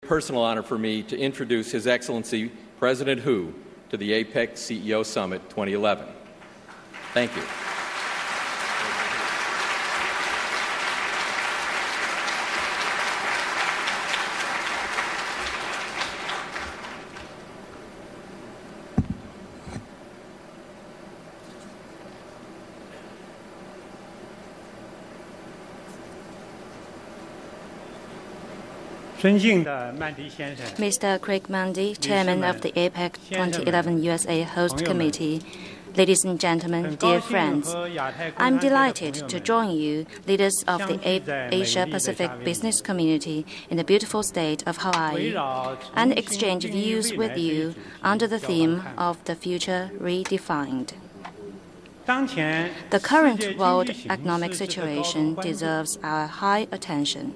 Personal honor for me to introduce His Excellency President Hu to the APEC CEO Summit 2011. Thank you. Mr. Craig Mandy, Chairman of the APEC 2011 USA Host Committee, ladies and gentlemen, dear friends, I'm delighted to join you, leaders of the Asia-Pacific Business Community in the beautiful state of Hawaii, and exchange views with you under the theme of the future redefined. The current world economic situation deserves our high attention.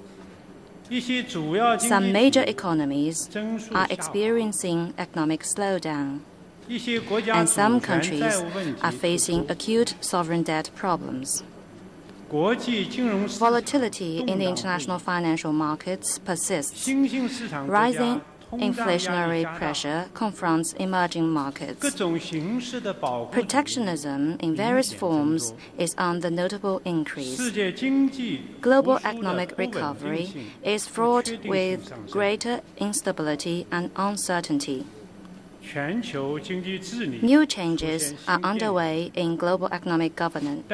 Some major economies are experiencing economic slowdown, and some countries are facing acute sovereign debt problems. Volatility in the international financial markets persists. Rising inflationary pressure confronts emerging markets. Protectionism in various forms is on the notable increase. Global economic recovery is fraught with greater instability and uncertainty. New changes are underway in global economic governance,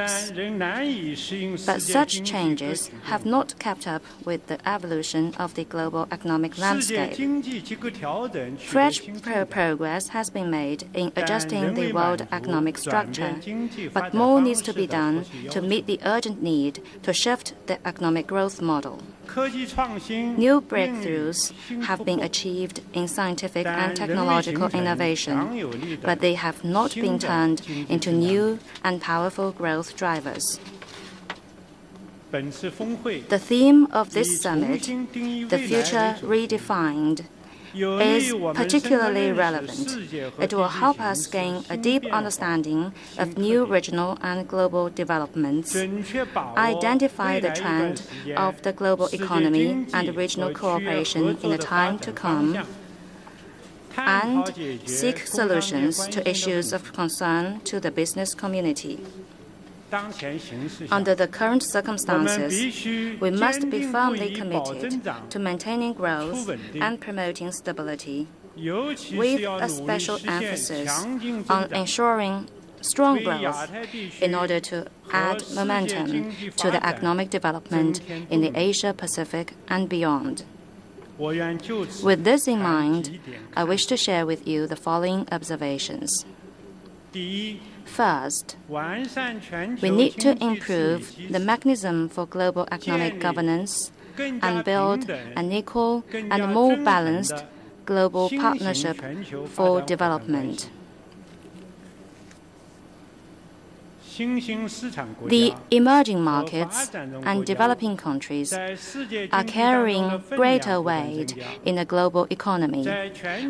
but such changes have not kept up with the evolution of the global economic landscape. Fresh progress has been made in adjusting the world economic structure, but more needs to be done to meet the urgent need to shift the economic growth model. New breakthroughs have been achieved in scientific and technological innovation, but they have not been turned into new and powerful growth drivers. The theme of this summit, The Future Redefined, is particularly relevant. It will help us gain a deep understanding of new regional and global developments, identify the trend of the global economy and regional cooperation in the time to come, and seek solutions to issues of concern to the business community. Under the current circumstances, we must be firmly committed to maintaining growth and promoting stability, with a special emphasis on ensuring strong growth in order to add momentum to the economic development in the Asia-Pacific and beyond. With this in mind, I wish to share with you the following observations. First, we need to improve the mechanism for global economic governance and build an equal and more balanced global partnership for development. The emerging markets and developing countries are carrying greater weight in the global economy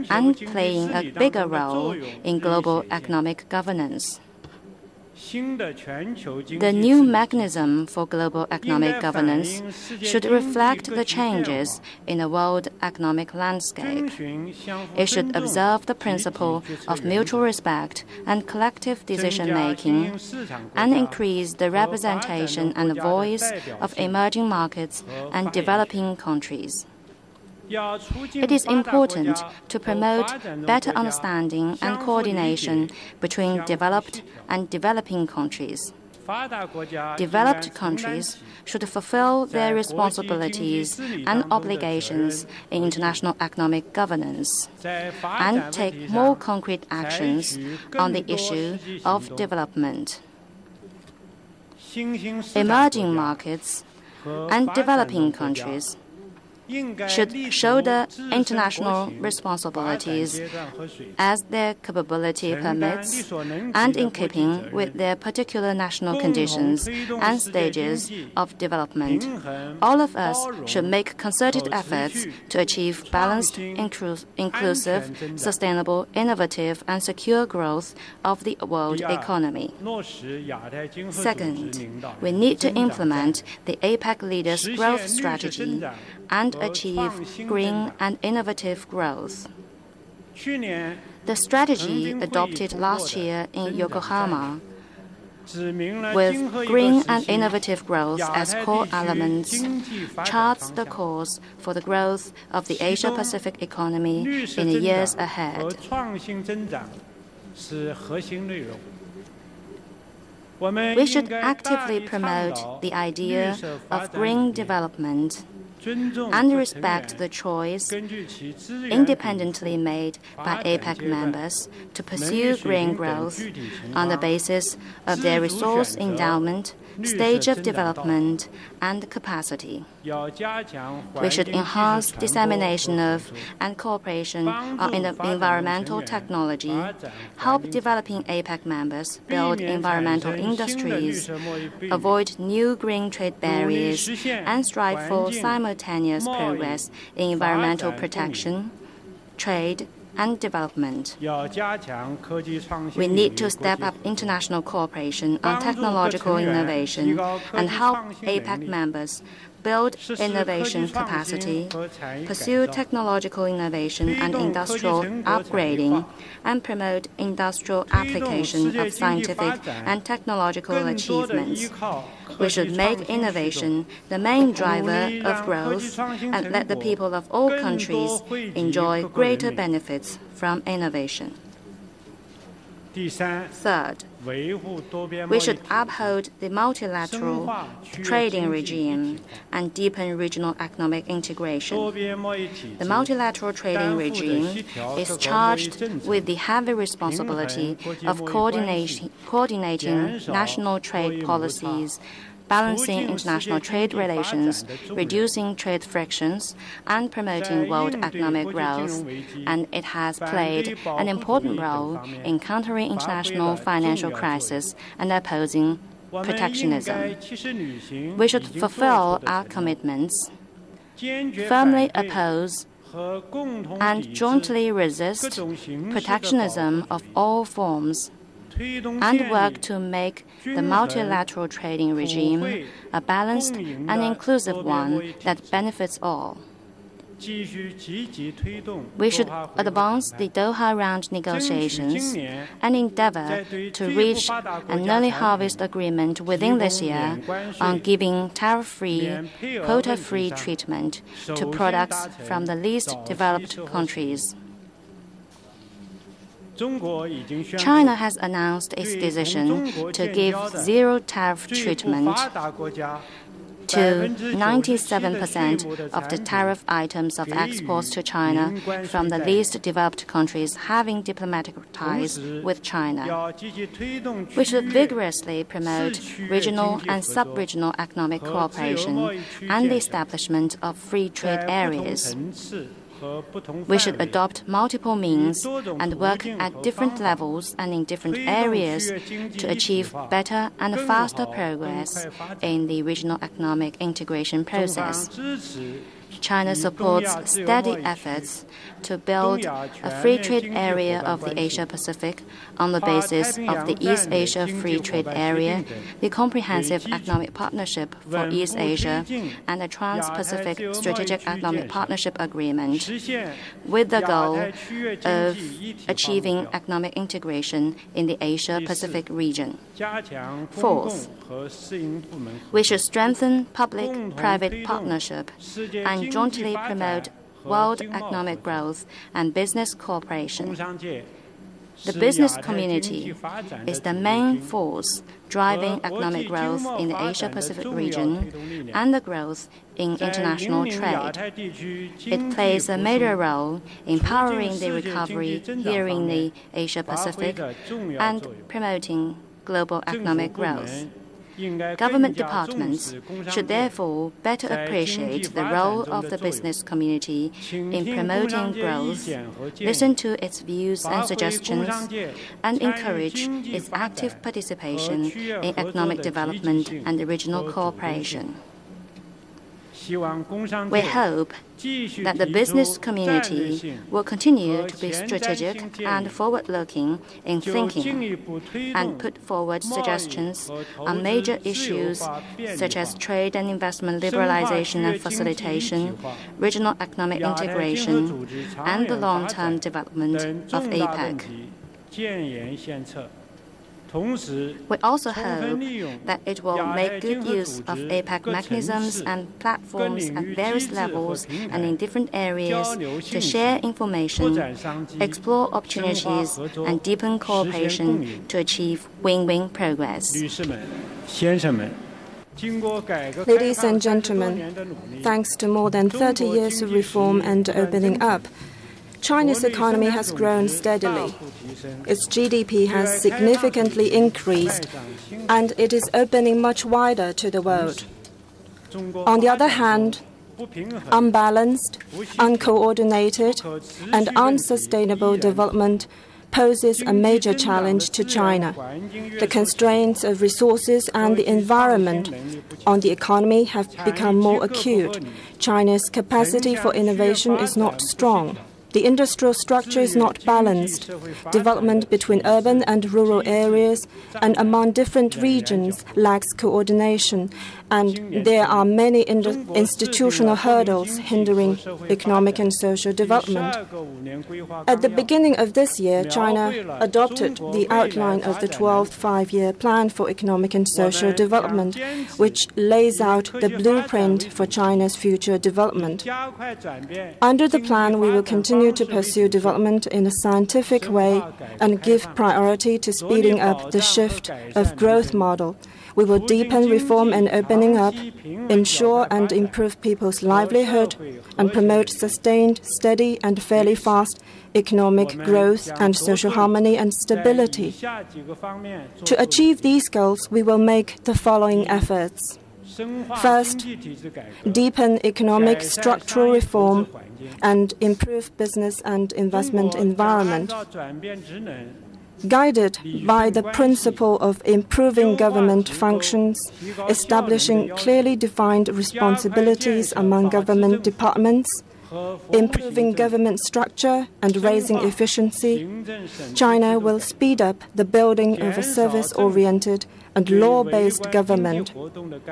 and playing a bigger role in global economic governance. The new mechanism for global economic governance should reflect the changes in the world economic landscape. It should observe the principle of mutual respect and collective decision-making and increase the representation and voice of emerging markets and developing countries. It is important to promote better understanding and coordination between developed and developing countries. Developed countries should fulfill their responsibilities and obligations in international economic governance and take more concrete actions on the issue of development. Emerging markets and developing countries should shoulder international responsibilities as their capability permits and in keeping with their particular national conditions and stages of development. All of us should make concerted efforts to achieve balanced, inclusive, sustainable, innovative, and secure growth of the world economy. Second, we need to implement the APEC leaders' growth strategy and achieve green and innovative growth. The strategy adopted last year in Yokohama, with green and innovative growth as core elements, charts the course for the growth of the Asia-Pacific economy in the years ahead. We should actively promote the idea of green development and respect the choice independently made by APEC members to pursue green growth on the basis of their resource endowment, stage of development, and capacity. We should enhance dissemination of and cooperation on environmental technology, help developing APEC members build environmental industries, avoid new green trade barriers, and strive for simultaneous progress in environmental protection, trade, and development. We need to step up international cooperation on technological innovation and help APEC members build innovation capacity, pursue technological innovation and industrial upgrading, and promote industrial application of scientific and technological achievements. We should make innovation the main driver of growth and let the people of all countries enjoy greater benefits from innovation. Third, we should uphold the multilateral trading regime and deepen regional economic integration. The multilateral trading regime is charged with the heavy responsibility of coordinating national trade policies, balancing international trade relations, reducing trade frictions, and promoting world economic growth, and it has played an important role in countering international financial crisis and opposing protectionism. We should fulfill our commitments, firmly oppose and jointly resist protectionism of all forms, and work to make the multilateral trading regime a balanced and inclusive one that benefits all. We should advance the Doha Round negotiations and endeavor to reach an early harvest agreement within this year on giving tariff-free, quota-free treatment to products from the least developed countries. China has announced its decision to give zero tariff treatment to 97% of the tariff items of exports to China from the least developed countries having diplomatic ties with China. We should vigorously promote regional and sub-regional economic cooperation and the establishment of free trade areas. We should adopt multiple means and work at different levels and in different areas to achieve better and faster progress in the regional economic integration process. China supports steady efforts to build a free trade area of the Asia-Pacific on the basis of the East Asia Free Trade Area, the Comprehensive Economic Partnership for East Asia, and the Trans-Pacific Strategic Economic Partnership Agreement, with the goal of achieving economic integration in the Asia-Pacific region. Fourth, we should strengthen public-private partnership and jointly promote world economic growth and business cooperation. The business community is the main force driving economic growth in the Asia-Pacific region and the growth in international trade. It plays a major role in powering the recovery here in the Asia-Pacific and promoting global economic growth. Government departments should therefore better appreciate the role of the business community in promoting growth, listen to its views and suggestions, and encourage its active participation in economic development and regional cooperation. We hope that the business community will continue to be strategic and forward-looking in thinking and put forward suggestions on major issues such as trade and investment liberalization and facilitation, regional economic integration, and the long-term development of APEC. We also hope that it will make good use of APEC mechanisms and platforms at various levels and in different areas to share information, explore opportunities, and deepen cooperation to achieve win-win progress. Ladies and gentlemen, thanks to more than 30 years of reform and opening up, China's economy has grown steadily. Its GDP has significantly increased, and it is opening much wider to the world. On the other hand, unbalanced, uncoordinated, and unsustainable development poses a major challenge to China. The constraints of resources and the environment on the economy have become more acute. China's capacity for innovation is not strong. The industrial structure is not balanced. Development between urban and rural areas and among different regions lacks coordination, and there are many institutional hurdles hindering economic and social development. At the beginning of this year, China adopted the outline of the 12th Five-Year Plan for Economic and Social Development, which lays out the blueprint for China's future development. Under the plan, we will continue to pursue development in a scientific way and give priority to speeding up the shift of growth model. We will deepen reform and opening up, ensure and improve people's livelihood, and promote sustained, steady, and fairly fast economic growth and social harmony and stability. To achieve these goals, we will make the following efforts. First, deepen economic structural reform and improve business and investment environment. Guided by the principle of improving government functions, establishing clearly defined responsibilities among government departments, improving government structure and raising efficiency, China will speed up the building of a service-oriented and law-based government,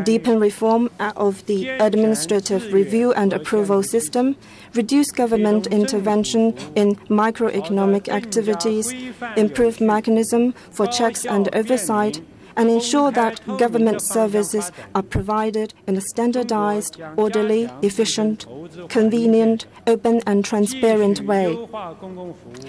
deepen reform of the administrative review and approval system, reduce government intervention in microeconomic activities, improve mechanism for checks and oversight, and ensure that government services are provided in a standardized, orderly, efficient, convenient, open and transparent way.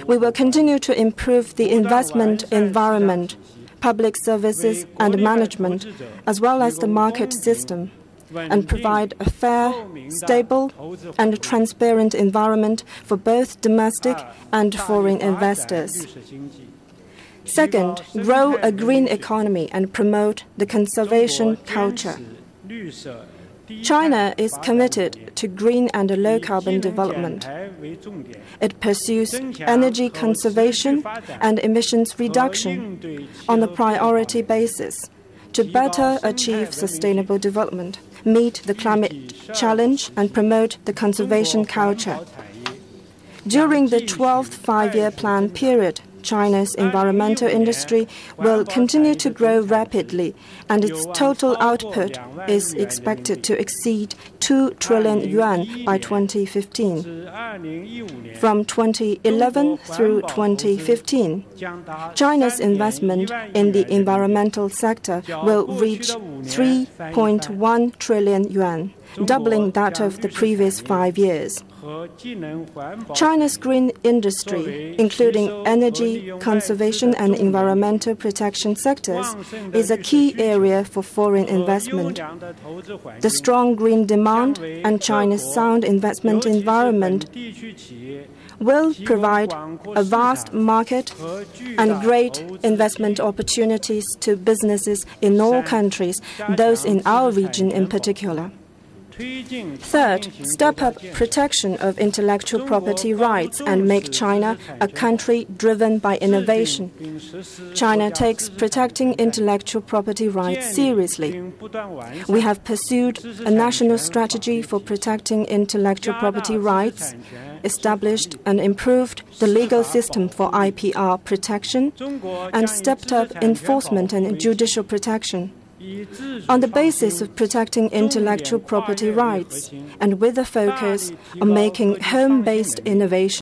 We will continue to improve the investment environment, public services and management, as well as the market system, and provide a fair, stable, and transparent environment for both domestic and foreign investors. Second, grow a green economy and promote the conservation culture. China is committed to green and low-carbon development. It pursues energy conservation and emissions reduction on a priority basis to better achieve sustainable development, meet the climate challenge, and promote the conservation culture. During the 12th Five-Year Plan period, China's environmental industry will continue to grow rapidly, and its total output is expected to exceed 2 trillion yuan by 2015. From 2011 through 2015, China's investment in the environmental sector will reach 3.1 trillion yuan, doubling that of the previous 5 years. China's green industry, including energy, conservation and environmental protection sectors, is a key area for foreign investment. The strong green demand and China's sound investment environment will provide a vast market and great investment opportunities to businesses in all countries, those in our region in particular. Third, step up protection of intellectual property rights and make China a country driven by innovation. China takes protecting intellectual property rights seriously. We have pursued a national strategy for protecting intellectual property rights, established and improved the legal system for IPR protection, and stepped up enforcement and judicial protection. On the basis of protecting intellectual property rights and with a focus on making home-based innovation,